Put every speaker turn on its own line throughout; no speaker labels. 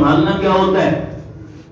سنبھالنا کیا ہوتا ہے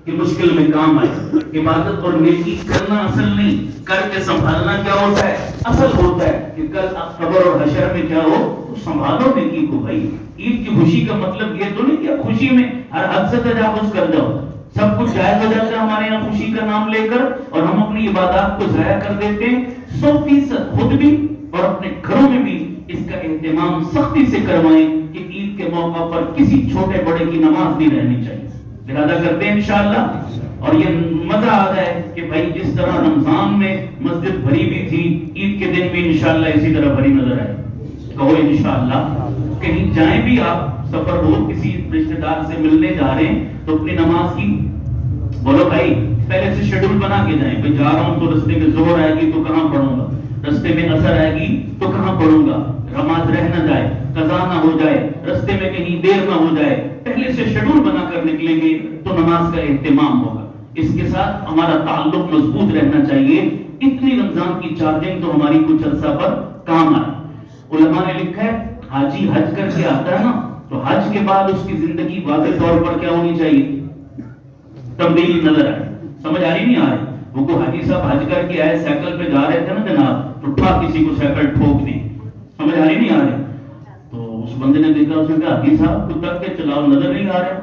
کہ مشکل میں کام آئے. عبادت اور نیکی کرنا اصل نہیں, کر کے سنبھالنا کیا ہوتا ہے, اصل ہوتا ہے کہ کل قبر اور حشر میں کیا ہو تو سنبھالو نیکی کو. بھائی عید کی خوشی کا مطلب یہ تو نہیں کہ آپ خوشی میں ہر حد سے تجاوز کر جاؤ. سب کچھ جائز ہو جاتا ہے ہمارے یہاں خوشی کا نام لے کر, اور ہم اپنی عبادات کو ضائع کر دیتے ہیں. 100% خود بھی اور اپنے گھروں میں بھی اس کا اہتمام سختی سے کروائیں کہ عید کے موقع پر کسی چھوٹے بڑے کی نماز نہیں رہنی چاہیے. ارادہ کرتے ہیں انشاءاللہ. اور یہ مزہ آ جائے کہ بھائی جس طرح رمضان میں مسجد بھری بھی تھی, عید کے دن بھی انشاءاللہ اسی طرح بھری نظر آئے. کہو انشاءاللہ. کہیں جائیں بھی آپ, سفر ہو, کسی رشتہ دار سے ملنے جا رہے ہیں تو اپنی نماز کی بولو بھائی پہلے سے شیڈول بنا کے جائیں. بھائی جا رہا ہوں تو رستے میں ظہر آئے گی تو کہاں پڑھوں گا, رستے میں عصر آئے گی تو کہاں پڑھوں گا, نماز رہ نہ جائے, قضا نہ ہو جائے, رستے میں کہیں دیر نہ ہو جائے. پہلے سے شیڈول بنا کر نکلیں گے تو نماز کا اہتمام ہوگا. اس کے ساتھ ہمارا تعلق مضبوط رہنا چاہیے. اتنی رمضان کی چارجنگ تو ہماری کچھ عرصہ پر کام آئے. علماء نے لکھا ہے حاجی حج کر کے آتا ہے نا تو حج کے بعد اس کی زندگی واضح طور پر کیا ہونی چاہیے, تبدیلی نظر آئے. سمجھ آ رہی نہیں آ رہی؟ وہ کو حاجی صاحب حج کر کے آئے, سائیکل پہ جا رہے تھے نا جناب, تو ٹھا کسی کو سائیکل ٹھوک دی. سمجھ آ رہی نہیں آ رہی؟ تو اس بندے نے دیکھا, اس نے کہا حاجی صاحب تو تک کے چلاؤ نظر نہیں آ رہا.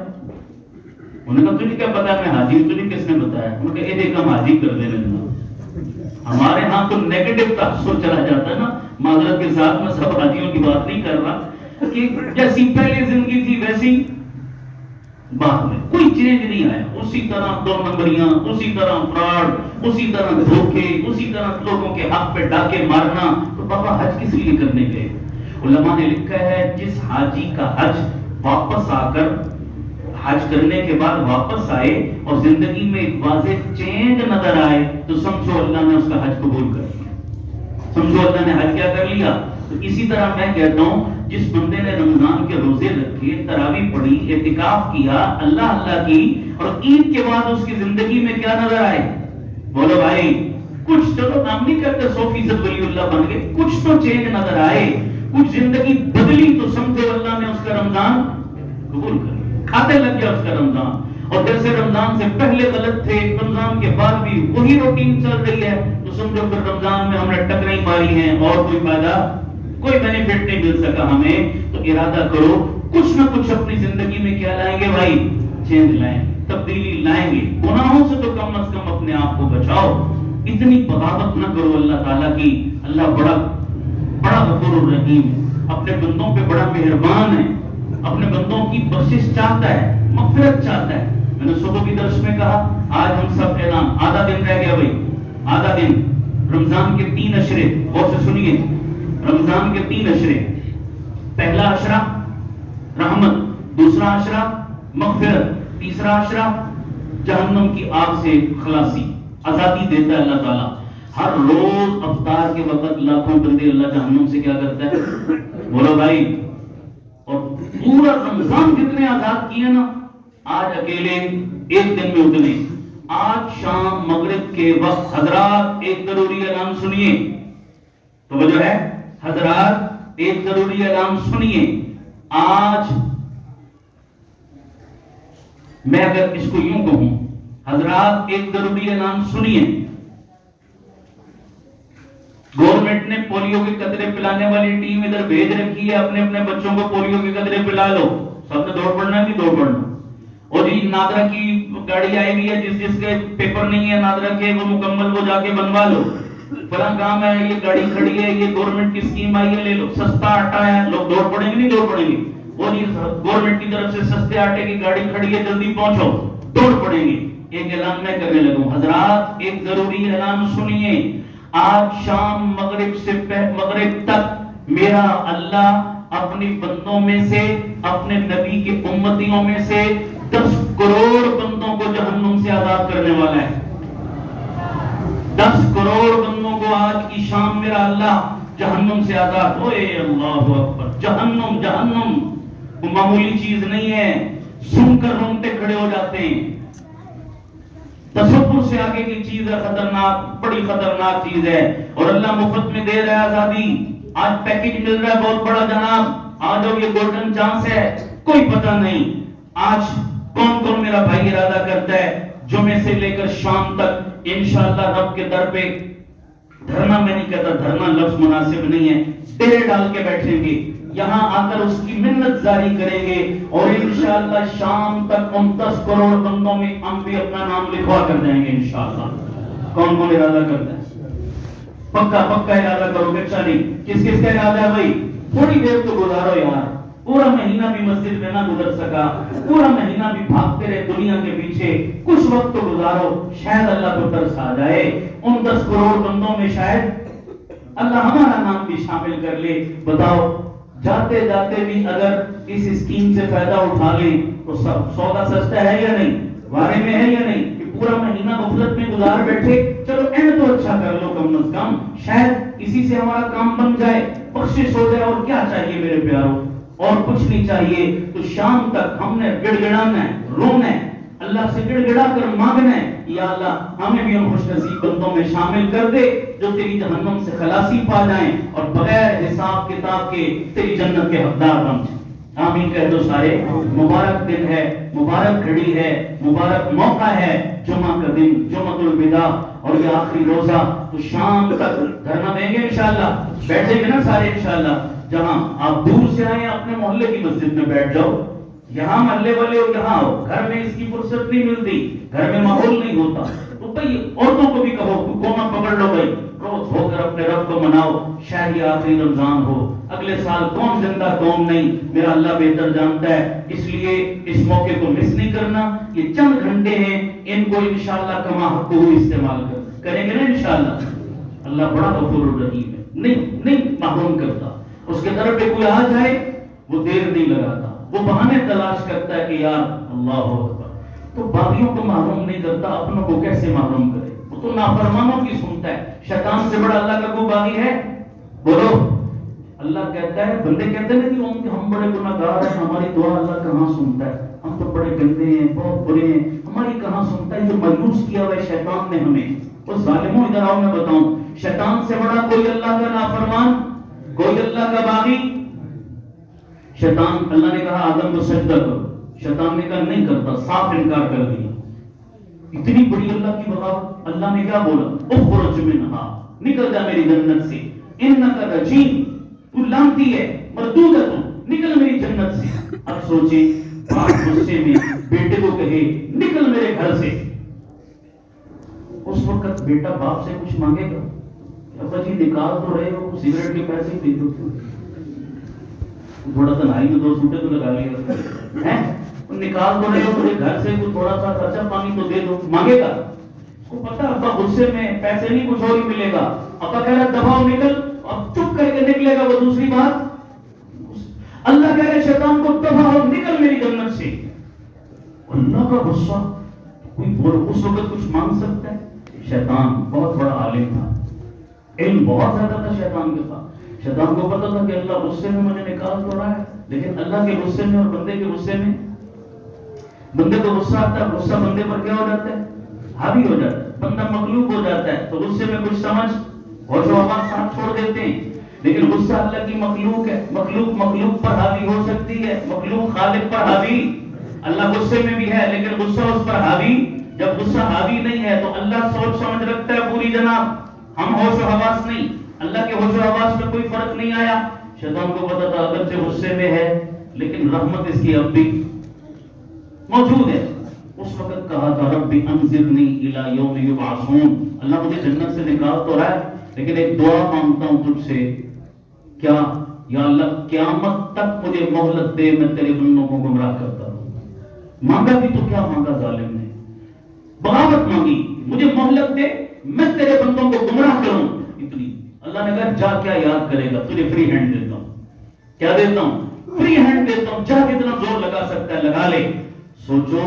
انہوں نے کہا تجھے کیا پتا میں حاجی ہوں, تجھے کس نے بتایا؟ انہوں نے کہا یہ دیکھ ہم حاجی کر دیں لگنا. ہمارے ہاں تو نیگیٹو تاثر چلا جاتا ہے نا. معذرت کے ساتھ میں سب حاجیوں کی بات نہیں کر رہا کہ جیسی پہلے زندگی تھی ویسی بعد میں کوئی چینج نہیں آیا. اسی طرح 2 نمبریاں, اسی طرح فراڈ, اسی طرح دھوکے, اسی طرح لوگوں کے حق پہ ڈاکے مارنا. تو بابا حج کس لیے کرنے گئے؟ علماء نے لکھا ہے جس حاجی کا حج واپس آ کر حج کرنے کے بعد واپس آئے اور زندگی میں ایک واضح چینج نظر آئے تو سمجھو اللہ نے اس کا حج قبول کر لیا, سمجھو اللہ نے حج کیا کر لیا. تو اسی طرح میں کہتا ہوں جس بندے نے رمضان کے روزے رکھے, تراویح پڑھی, اعتکاف کیا, اللہ اللہ کی, اور عید کے بعد اس کی زندگی میں کیا نظر آئے؟ بولو بھائی کچھ, چلو کام نہیں کرتے 100% ولی اللہ بن گئے, کچھ تو چینج نظر آئے, کچھ زندگی بدلی تو سمجھو اللہ نے اس کا رمضان قبول کر لیا, کھاتے لگ گیا اس کا رمضان. اور جیسے رمضان سے پہلے غلط تھے, رمضان کے بعد بھی وہی روٹین چل رہی ہے, تو سمجھو پھر رمضان میں ہم نے ٹکریں ماری ہیں اور کوئی فائدہ, کوئی بینیفٹ نہیں مل سکا ہمیں. تو ارادہ کرو کچھ نہ کچھ اپنی زندگی میں کیا لائیں گے بھائی, چینج لائیں, تبدیلی لائیں گے. گناہوں سے تو کم از کم اپنے آپ کو بچاؤ. اتنی بغاوت نہ کرو اللہ تعالیٰ کی. اللہ بڑا بڑا غفور الرحیم ہے, اپنے بندوں پہ بڑا مہربان ہے, اپنے بندوں کی بخشش چاہتا ہے, مغفرت چاہتا ہے. میں نے صبح کی درس میں کہا آج ہم سب اعلان, آدھا دن رہ گیا بھائی, آدھا دن. رمضان کے 3 اشرے, غور سے سنیے, رمضان کے 3 اشرے. پہلا اشرہ رحمت, دوسرا اشرہ مغفرت, تیسرا اشرہ جہنم کی آگ سے خلاصی, آزادی دیتا ہے اللہ تعالیٰ. ہر روز افطار کے وقت لاکھوں بندے اللہ جہنم سے کیا کرتا ہے, بولو بھائی. اور پورا رمضان جتنے آزاد کیے نا, آج اکیلے ایک دن میں اتنے. آج شام مغرب کے وقت حضرات ایک ضروری اعلان سنیے, توجہ ہے حضرات, ایک ضروری اعلان سنیے. آج میں اگر اس کو یوں کہوں, حضرات ایک ضروری اعلان سنیے. گورنمنٹ نے پولیو کے قطرے پلانے والی ٹیم ادھر بھیج رکھی ہے, اپنے اپنے بچوں کو پولیو کے قطرے پلا لو. سب نے دوڑ پڑنا ہے کہ دوڑ پڑنا. اور یہ نادرا کی گاڑی آئی ہوئی ہے, جس جس کے پیپر نہیں ہے نادرا کے, وہ مکمل وہ جا کے بنوا لو. فلاں کام ہے, یہ گاڑی کھڑی ہے, یہ گورنمنٹ کی اسکیم آئی ہے, لے لو. سستا آٹا ہے, لوگ دوڑ پڑیں گے نہیں دوڑ پڑیں گے. وہ جی گورنمنٹ کی طرف سے سستے آٹے کی گاڑی کھڑی ہے, جلدی پہنچو, دوڑ پڑیں گے. ایک اعلان میں کرنے لگوں, حضرات ایک ضروری اعلان سنیے. آج شام مغرب سے مغرب تک میرا اللہ اپنی بندوں میں سے, اپنے نبی کے امتیوں میں سے 10 کروڑ بندوں کو جہنم سے آزاد کرنے والا ہے. 10 کروڑ بندوں کو آج کی شام میرا اللہ جہنم سے آزاد. اوے اللہ اکبر. جہنم, جہنم وہ معمولی چیز نہیں ہے, سن کر رونگٹے کھڑے ہو جاتے ہیں. تصور سے آگے کی چیز ہے, خطرناک, بڑی خطرناک چیز ہے. اور اللہ مفت میں دے رہا ہے آزادی. آج پیکج مل رہا ہے بہت بڑا جناب, آج یہ گولڈن چانس ہے, کوئی پتہ نہیں آج کون میرا بھائی ارادہ کرتا ہے جمعے سے لے کر شام تک انشاءاللہ رب کے در پہ دھرنا، میں نہیں کہتا دھرنا لفظ مناسب نہیں ہے، ڈیرے ڈال کے بیٹھیں گے، یہاں آ کر اس کی منت جاری کریں گے، اور انشاءاللہ شام تک 29 کروڑ بندوں میں ہم بھی اپنا نام لکھوا کر جائیں گے انشاءاللہ۔ کون کون ارادہ کرتا ہے؟ پکا پکا ارادہ کرو گے؟ اچھا نہیں، کس کس کا ارادہ ہے بھائی؟ تھوڑی دیر تو گزارو یار، پورا مہینہ بھی مسجد میں نہ گزر سکا، پورا مہینہ بھی بھاگتے رہے دنیا کے پیچھے، کچھ وقت تو گزارو، شاید اللہ کو ترس آ جائے، ان 10 کروڑ بندوں میں شاید اللہ ہمارا نام بھی شامل کر لے۔ بتاؤ جاتے جاتے بھی اگر اس اسکیم سے فائدہ اٹھا لیں تو سودا سستا ہے یا نہیں؟ وارے میں ہے یا نہیں؟ کہ پورا مہینہ غفلت میں گزار بیٹھے، چلو اینڈ تو اچھا کر لو کم از کم، شاید اسی سے ہمارا کام بن جائے، بخشش ہو جائے، اور کیا چاہیے میرے پیاروں؟ اور کچھ نہیں چاہیے۔ تو شام تک ہم نے گڑ گڑانا ہے، رونا ہے، اللہ سے گڑ گڑا کر مانگنا ہے، یا اللہ ہمیں بھی ہم خوش نصیب بندوں میں شامل کر دے جو تیری جہنم سے خلاصی پا جائیں اور بغیر حساب کتاب کے تیری جنت کے حقدار بن جائیں۔ آمین کہہ دو سارے۔ مبارک دن ہے، مبارک گھڑی ہے، مبارک موقع ہے، جمعہ کا دن، جمعۃ الوداع، اور یہ آخری روزہ۔ تو شام تک دھرنا دیں گے انشاءاللہ، بیٹھیں گے نا سارے انشاءاللہ۔ جہاں آپ دور سے آئے اپنے محلے کی مسجد میں بیٹھ جاؤ، یہاں محلے والے ہو یہاں ہو، گھر میں اس کی فرصت نہیں ملتی، گھر میں ماحول نہیں ہوتا، تو بھائی عورتوں کو بھی کہو کومہ پکڑ لو بھائی، روز ہو کر اپنے رب کو مناؤ، شاید یہ آخری رمضان ہو، اگلے سال کون زندہ کون نہیں میرا اللہ بہتر جانتا ہے، اس لیے اس موقع کو مس نہیں کرنا۔ یہ چند گھنٹے ہیں، ان کو انشاءاللہ کما حق ہو استعمال کریں گے نا انشاءاللہ۔ اللہ بڑا غفور الرحیم ہے، نہیں محروم کرتا، اس کے در پہ کوئی آ جائے وہ دیر نہیں لگاتا، وہ بہانے تلاش کرتا ہے کہ یار اللہ اکبر۔ تو باغیوں کو محروم نہیں کرتا، اپنوں کو کیسے محروم کرے؟ وہ تو نافرمانوں کی سنتا ہے، شیطان سے بڑا اللہ کا کوئی باغی ہے؟ بولو۔ اللہ کہتا ہے، بندے کہتے ہیں کہ ہم بڑے گناہگار ہیں، ہماری دعا اللہ کہاں سنتا ہے، ہم تو بڑے گندے ہیں، بہت برے ہیں، ہماری کہاں سنتا ہے؟ جو مایوس کیا ہوا ہے شیطان نے ہمیں۔ وہ ظالموں ادھر آؤ میں بتاؤں، شیطان سے بڑا کوئی اللہ کا نافرمان، کوئی اللہ کا باغی؟ شیطان، اللہ نے کہا آدم کو سجدہ کرو، شیطان نے کہا نہیں کرتا، صاف انکار کر دیا۔ اتنی بڑی اللہ کی بغاوت، اللہ نے کیا بولا؟ اخرج منہا، نکل جا میری جنت سے، انک رجیم، تو لعنتی ہے، مردود ہے، تو نکل میری جنت سے۔ اب سوچیں باپ غصے میں بیٹے کو کہے نکل میرے گھر سے، اس وقت بیٹا باپ سے کچھ مانگے گا؟ ابا جی نکال تو رہے ہو، سگریٹ کے پیسے دے دو، تھوڑا سا نائی میں 2 سوٹے تو لگا لیا ہے، نکال تو رہے ہو مجھے گھر سے، تھوڑا سا خرچہ پانی تو دے دو، مانگے گا؟ اس کو پتا ابا غصے میں پیسے نہیں کچھ اور ہی ملے گا، ابا کہہ رہا دباؤ نکل، اب چپ کر کے نکلے گا وہ دوسری بات۔ اللہ کہہ رہے شیطان کو دباؤ نکل میری جنت سے۔ اللہ کا غصہ، کوئی اس وقت کچھ مانگ سکتا ہے؟ شیطان بہت بڑا عالم تھا، علم بہت زیادہ تھا شیطان کے پاس، شیطان کو پتا تھا کہ اللہ غصے میں مجھے نکال تو رہا ہے، لیکن اللہ کے غصے میں اور بندے کے غصے میں، بندے کو غصہ آتا ہے، غصہ بندے پر کیا ہو جاتا ہے؟ حاوی ہو جاتا ہے، بندہ مغلوب ہو جاتا ہے، تو غصے میں کچھ سمجھ اور جو آواز ساتھ چھوڑ دیتے ہیں۔ لیکن غصہ اللہ کی مخلوق ہے، مخلوق پر حاوی ہو سکتی ہے، مخلوق خالق پر حاوی، اللہ غصے میں بھی ہے لیکن غصہ اس پر حاوی۔ جب غصہ حاوی نہیں ہے تو اللہ سوچ سمجھ رکھتا ہے پوری جناب، ہم ہوش و حواس نہیں، اللہ کے ہوش و حواس میں کوئی فرق نہیں آیا۔ شیطان کو پتا تھا اگرچہ غصے میں ہے لیکن رحمت اس کی اب بھی موجود ہے۔ اس وقت کہا تھا رب انظرنی الی یوم یبعثون، اللہ مجھے جنت سے نکال تو رہا ہے لیکن ایک دعا مانگتا ہوں تجھ سے، کیا؟ یا اللہ قیامت تک مجھے مہلت دے، میں تیرے بندوں کو گمراہ کرتا ہوں۔ مانگا بھی تو کیا مانگا ظالم نے؟ بغاوت مانگی، مجھے مہلت دے میں تیرے بندوں کو گمراہ کروں، اتنی۔ اللہ نے کہا جا کیا یاد کرے گا، تجھے فری ہینڈ دیتا ہوں، کیا دیتا ہوں؟ فری ہینڈ دیتا ہوں، جا کتنا زور لگا سکتا ہے لگا لے۔ سوچو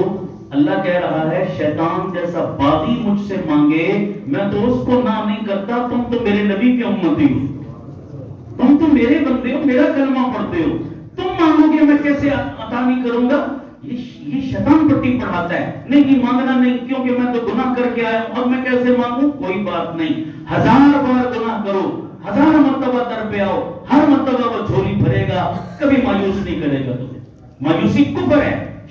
اللہ کہہ رہا ہے شیطان جیسا باغی مجھ سے مانگے میں تو اس کو نہ نہیں کرتا، تم تو میرے نبی کے امتی ہو، تم تو میرے بندے ہو، میرا کلمہ پڑھتے ہو، تم مانگو گے میں کیسے عطا نہیں کروں گا؟ یہ شیطان پٹی پڑھاتا ہے، نہیں مانگنا نہیں کیونکہ میں تو گناہ کر کے آیا ہوں، اب میں کیسے مانگوں؟ کوئی بات نہیں، 1000 بار گناہ کرو، 1000 مرتبہ در پہ آؤ، ہر مرتبہ وہ جھولی بھرے گا، کبھی مایوس نہیں کرے گا تمہیں۔ مایوسی کفر ہے،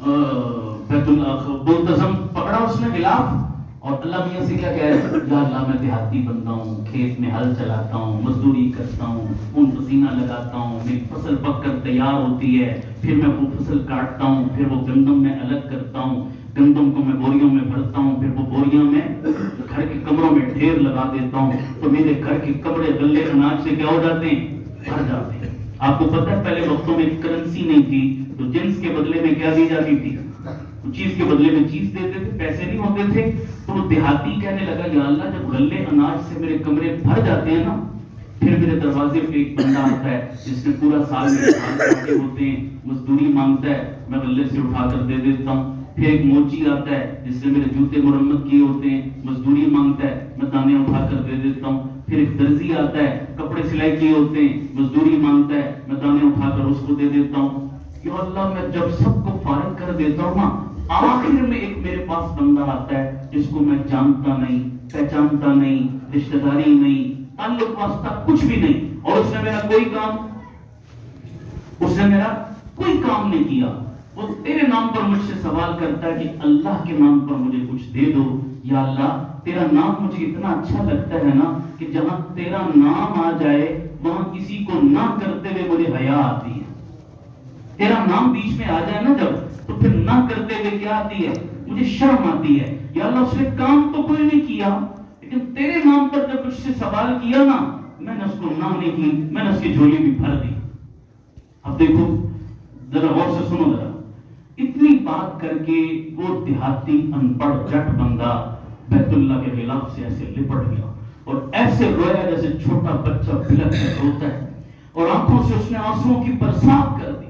بیت اللہ منتظم پکڑا اس نے غلاف، اور اللہ میاں سے کیا کہہ رہے ہیں، یا اللہ میں دیہاتی بندہ ہوں، کھیت میں ہل چلاتا ہوں، مزدوری کرتا ہوں، خون پسینہ لگاتا ہوں، میری فصل پک کر تیار ہوتی ہے، پھر میں وہ فصل کاٹتا ہوں، پھر وہ گندم میں الگ کرتا ہوں، گندم کو میں بوریوں میں بھرتا ہوں، پھر وہ بوریاں میں گھر کے کمروں میں ڈھیر لگا دیتا ہوں، تو میرے گھر کے کمرے غلے اناج سے کیا ہو جاتے ہیں، بھر جاتے ہیں۔ آپ کو پتہ ہے پہلے وقتوں میں کرنسی نہیں تھی تو جنس کے بدلے میں کیا دی جاتی تھی، چیز کے بدلے میں چیز دیتے تھے، پیسے نہیں ہوتے تھے۔ تو وہ دیہاتی کہنے لگا یا اللہ جب غلے اناج سے میرے کمرے بھر جاتے ہیں نا، پھر میرے دروازے پہ ایک بندہ آتا ہے جس نے پورا سال میرے ہاتھ کاٹے ہوتے ہیں، مزدوری مانگتا ہے، میں غلے سے اٹھا کر دے دیتا ہوں۔ پھر ایک موچی آتا ہے جس نے میرے جوتے مرمت کیے ہوتے ہیں، مزدوری مانگتا ہے، میں دانے اٹھا کر دے دیتا ہوں۔ پھر ایک درزی آتا ہے، کپڑے سلائی کیے ہوتے ہیں، مزدوری مانگتا ہے، میں دانے اٹھا کر اس کو دے دیتا ہوں۔ یا اللہ میں جب سب کو فارغ کر دیتا ہوں نا، آخر میں ایک میرے پاس بندہ آتا ہے جس کو میں جانتا نہیں، پہچانتا نہیں، رشتہ داری نہیں، تعلق واسطہ کچھ بھی نہیں، اور اس نے میرا کوئی کام نہیں کیا۔ وہ تیرے نام پر مجھ سے سوال کرتا ہے کہ اللہ کے نام پر مجھے کچھ دے دو۔ یا اللہ تیرا نام مجھے اتنا اچھا لگتا ہے نا کہ جہاں تیرا نام آ جائے وہاں کسی کو نہ کرتے ہوئے مجھے حیا آتی ہے۔ تیرا نام بیچ میں آ جائے نا جب، تو پھر نہ کرتے ہوئے کیا آتی ہے، مجھے شرم آتی ہے۔ یا اللہ اس نے کام تو کوئی نہیں کیا، لیکن تیرے نام پر جب مجھ سے سوال کیا نا، میں نے اس کو نہ نہیں کی، میں نے اس کی جھولی بھی بھر دی۔ اب دیکھو ذرا غور سے سنو ذرا، اتنی بات کر کے وہ دیہاتی ان پڑھ جٹ بندہ بیت اللہ کے غلاف سے ایسے لپٹ گیا اور ایسے رویا جیسے چھوٹا بچہ بلک کر روتا ہے، اور آنکھوں سے اس نے آنسوؤں کی برسات کر دی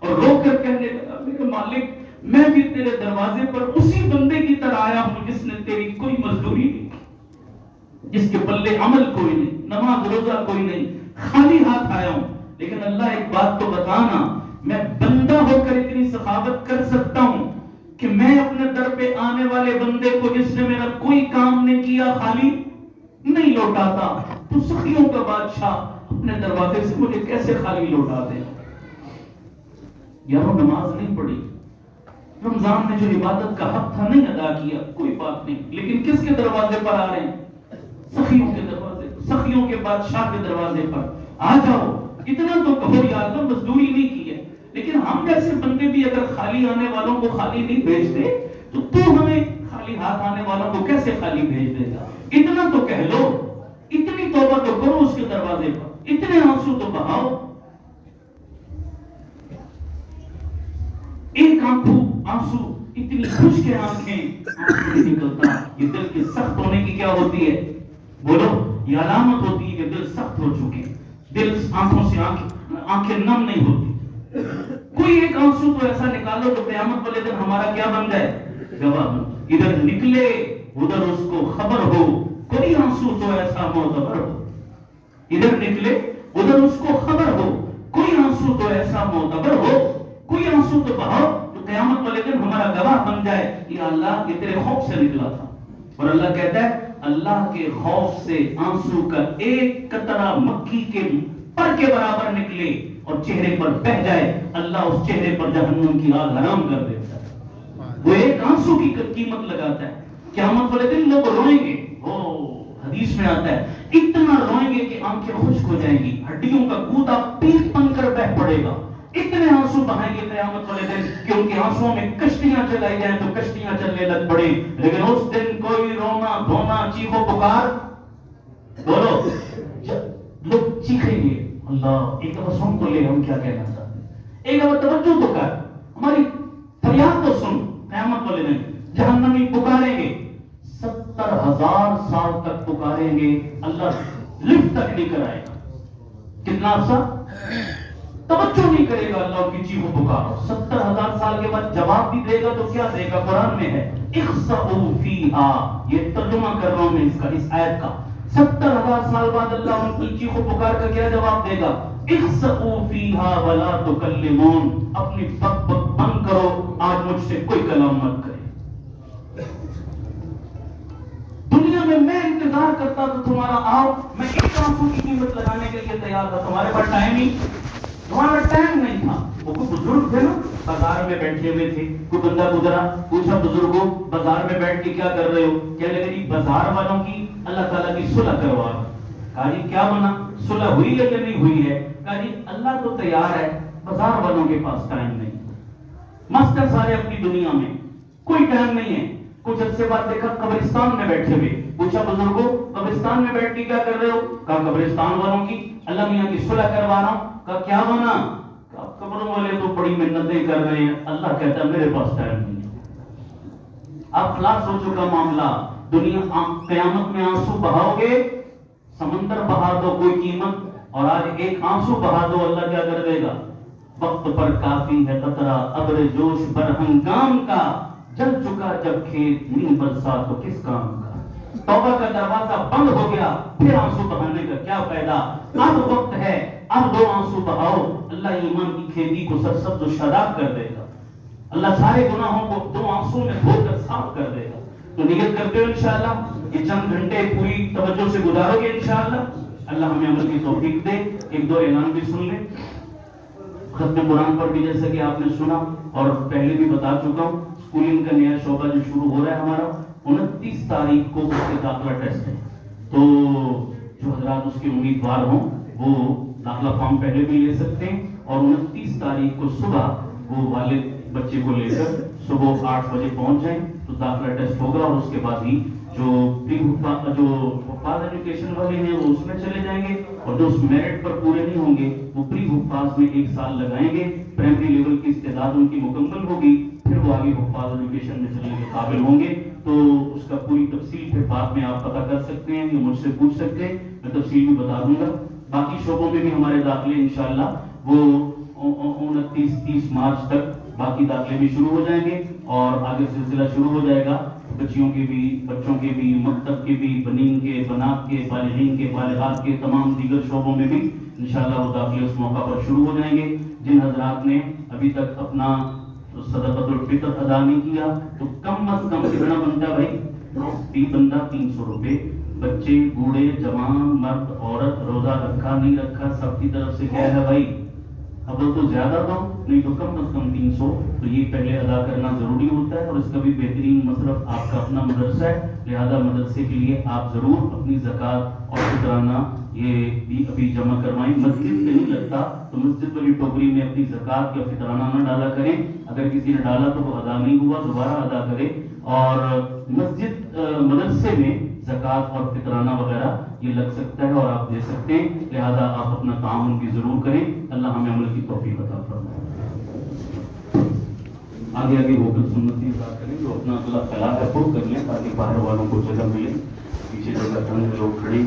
اور رو کر کہنے لگا میرے مالک میں بھی تیرے دروازے پر اسی بندے کی طرح آیا ہوں جس نے تیری کوئی مزدوری نہیں کی، جس کے پلے عمل کوئی نہیں، نماز روزہ کوئی نہیں، خالی ہاتھ آیا ہوں۔ لیکن اللہ ایک بات تو بتانا، میں بندہ ہو کر اتنی سخاوت کر سکتا ہوں کہ میں اپنے در پہ آنے والے بندے کو جس نے میرا کوئی کام نہیں کیا خالی نہیں لوٹاتا، تو سخیوں کا بادشاہ اپنے دروازے سے مجھے کیسے خالی لوٹا دے۔ یارو نماز نہیں پڑھی، رمضان میں جو عبادت کا حق تھا نہیں ادا کیا، کوئی بات نہیں، لیکن کس کے دروازے پر آ رہے ہیں، سخیوں کے دروازے، سخیوں کے بادشاہ کے دروازے پر آ جاؤ۔ اتنا تو کہو یا اللہ مزدوری نہیں کی ہے، لیکن ہم جیسے بندے بھی اگر خالی آنے والوں کو خالی نہیں بھیجتے تو ہمیں خالی ہاتھ آنے والوں کو کیسے خالی بھیج دے گا۔ اتنا تو کہہ لو، اتنی توبہ تو کرو اس کے دروازے پر، اتنے آنسو تو بہاؤ۔ ایک آنسو اتنی خشک آنکھیں آنسو نہیں نکلتا، یہ دل کے سخت ہونے کی کیا ہوتی ہے، بولو، یہ علامت ہوتی ہے کہ دل سخت ہو چکے، دل آنکھوں سے آنکھیں نم نہیں ہوتی۔ کوئی ایک آنسو تو ایسا نکالو تو قیامت والے دن ہمارا کیا بن جائے، گواہ۔ ادھر نکلے ادھر اس کو خبر ہو، کوئی آنسو تو ایسا معتبر ہو، ادھر نکلے ادھر اس کو خبر ہو، کوئی آنسو تو ایسا معتبر ہو، کوئی آنسو تو بہاؤ تو قیامت والے دن ہمارا گواہ بن جائے کہ اللہ یہ تیرے خوف سے نکلا تھا۔ اور اللہ کہتا ہے اللہ کے خوف سے آنسو کا ایک قطرہ مکھی کے پر کے برابر نکلے اور چہرے پر بہ جائے، اللہ اس چہرے پر جہنم کی آگ حرام کر دیتا ہے۔ وہ ایک آنسو کی قیمت لگاتا ہے۔ قیامت والے دن لوگ روئیں گے، حدیث میں آتا ہے اتنا روئیں گے کہ آنکھیں خشک ہو جائیں گی، ہڈیوں کا گودا پیٹ بن کر بہ پڑے گا، اتنے آنسو بہائیں گے قیامت والے دن کہ ان کے آنسوؤں میں کشتیاں چلائی جائیں تو کشتیاں چلنے لگ پڑے۔ لیکن اس دن کوئی رونا دھونا چیخو پکار، بولو لوگ چیخیں گے، اللہ ایک دفعہ سن تو لے ہم کیا کہنا چاہتے ہیں، ایک دفعہ توجہ تو کر، ہماری فریاد تو سن۔ قیامت والے دن جہنمی پکاریں گے، 70,000 سال تک پکاریں گے، اللہ لفٹ تک نہیں کرائے گا۔ کتنا عرصہ توجہ نہیں کرے گا اللہ کی چیخو پکارو۔ 70,000 سال کے بعد جواب بھی دے گا تو کیا دے گا، قرآن میں ہے اخسؤوا فیہا، یہ ترجمہ کر رہا ہوں میں اس آیت کا۔ 70,000 سال بعد اللہ ان کی چیخو پکار کا کیا جواب دے گا، اخسؤوا فیہا ولا تکلمون، اپنی بک بک بند کرو، آج مجھ سے کوئی کلام مت کرے۔ دنیا میں انتظار کرتا تھا تمہارا آؤ، میں ایک آنسو کی قیمت لگانے کے لیے تیار تھا، تمہارے پاس ٹائم نہیں، تمہارا ٹائم نہیں تھا۔ وہ کوئی بزرگ تھے نا، بازار میں بیٹھے ہوئے تھے, کوئی بندہ گزرا, پوچھا بزرگوں بازار میں بیٹھ کے کیا کر رہے ہو؟ کہنے لگے جی بازار والوں کی اللہ تعالیٰ کی صلح کروا. کہا جی کیا بنا, صلح ہوئی ہے کہ نہیں ہوئی ہے؟ کہا جی اللہ تو تیار ہے, بازار والوں کے پاس ٹائم نہیں. مست ہے سارے اپنی دنیا میں, کوئی ٹائم نہیں ہے. کچھ عرصے بعد دیکھا قبرستان میں بیٹھے ہوئے, پوچھا بزرگوں قبرستان میں بیٹھ کے کیا کر رہے ہو؟ کہا قبرستان والوں کی اللہ میاں کی صلح کروا رہا ہوں. کہا کیا بنا؟ کہا قبروں والے تو بڑی محنتیں کر رہے ہیں, اللہ کہتا ہے میرے پاس ٹائم نہیں ہے. اب خلاص ہو چکا معاملہ. دنیا قیامت میں آنسو بہاؤ گے, سمندر بہا دو کوئی قیمت, اور آج ایک آنسو بہا دو اللہ کیا کر دے گا؟ وقت پر کافی ہے قطرہ ابر جوش برہنگام کا, جل چکا جب کھیت نہیں برسا تو کس کام کا. توبہ کا دروازہ بند ہو گیا, پھر آنسو بہانے کا کیا فائدہ؟ اب وقت ہے, اب دو آنسو بہاؤ, اللہ ایمان کی کھیتی کو سرسبز و شاداب کر دے گا. اللہ سارے گناہوں کو دو آنسو میں دھو کر صاف کر دے گا. تو نیت کرتے ہو انشاءاللہ یہ چند گھنٹے پوری توجہ سے گزارو گے انشاءاللہ. اللہ ہمیں عمل کی توفیق دے. ایک دو اعلان بھی سن لیں. ختم قرآن پر بھی جیسا کہ آپ نے سنا اور پہلے بھی بتا چکا ہوں, اسکولنگ کا نیا شعبہ جو شروع ہو رہا ہے ہمارا, 29 تاریخ کو اس کے داخلہ ٹیسٹ ہے. تو جو حضرات اس کے امیدوار ہوں وہ داخلہ فارم پہلے بھی لے سکتے ہیں, اور 29 تاریخ کو صبح وہ والد بچے کو لے کر صبح 8 بجے پہنچ جائیں تو داخلہ ٹیسٹ ہوگا. اور اس کے بعد ہی جو حفاظ ایجوکیشن والے ہیں وہ اس میں چلے جائیں گے, اور جو اس میرٹ پر پورے نہیں ہوں گے وہ پری حفاظ میں 1 سال لگائیں گے. پرائمری لیول کی استعداد ان کی مکمل ہوگی, پھر وہ آگے حفاظ ایجوکیشن میں چلنے کے قابل ہوں گے. تو اس کا پوری تفصیل پھر بعد میں آپ پتہ کر سکتے ہیں یا مجھ سے پوچھ سکتے ہیں, میں تفصیل بھی بتا دوں گا. باقی شعبوں میں بھی ہمارے داخلے انشاءاللہ وہ 29-30 مارچ تک باقی داخلے بھی شروع ہو جائیں گے, اور آگے سلسلہ شروع ہو جائے گا. بچیوں کے بھی, بچوں کے بھی, مکتب کے بھی, بنین کے, بنات کے, بالغین کے, بالغات کے, تمام دیگر شعبوں میں بھی انشاءاللہ وہ داخلے اس موقع پر شروع ہو جائیں گے. جن حضرات نے ابھی تک اپنا صدقۃ الفطر ادا نہیں کیا تو کم از کم کتنا بنتا بھائی؟ فی بندہ 300 روپے. بچے, بوڑھے, جوان, مرد, عورت, روزہ رکھا نہیں رکھا سب کی طرف سے کیا ہے بھائی؟ اب وہ تو زیادہ دو, نہیں تو کم از کم 300. تو یہ پہلے ادا کرنا ضروری ہوتا ہے, اور اس کا بھی بہترین مصرف آپ کا اپنا مدرسہ ہے. لہذا مدرسے کے لیے آپ ضرور اپنی زکوٰۃ اور شکرانہ یہ بھی ابھی جمع کروائیں. مسجد پہ نہیں لگتا تو مسجد والی ٹوکری میں اپنی زکوٰۃ یا فطرانہ نہ ڈالا کریں. اگر کسی نے ڈالا تو وہ ادا نہیں ہوا, دوبارہ ادا کرے. اور مسجد مدرسے میں زکوٰۃ اور فطرانہ وغیرہ یہ لگ سکتا ہے اور آپ دے سکتے ہیں. لہذا آپ اپنا تعاون بھی ضرور کریں. اللہ ہمیں عمل کی توفیق عطا فرمائے. آگے ہو کر سنتیں ادا کریں, جو اپنا اگلا خلا ہے وہ کر لیں تاکہ باہر والوں کو جگہ ملے. پیچھے جگہ تنگ لوگ کھڑے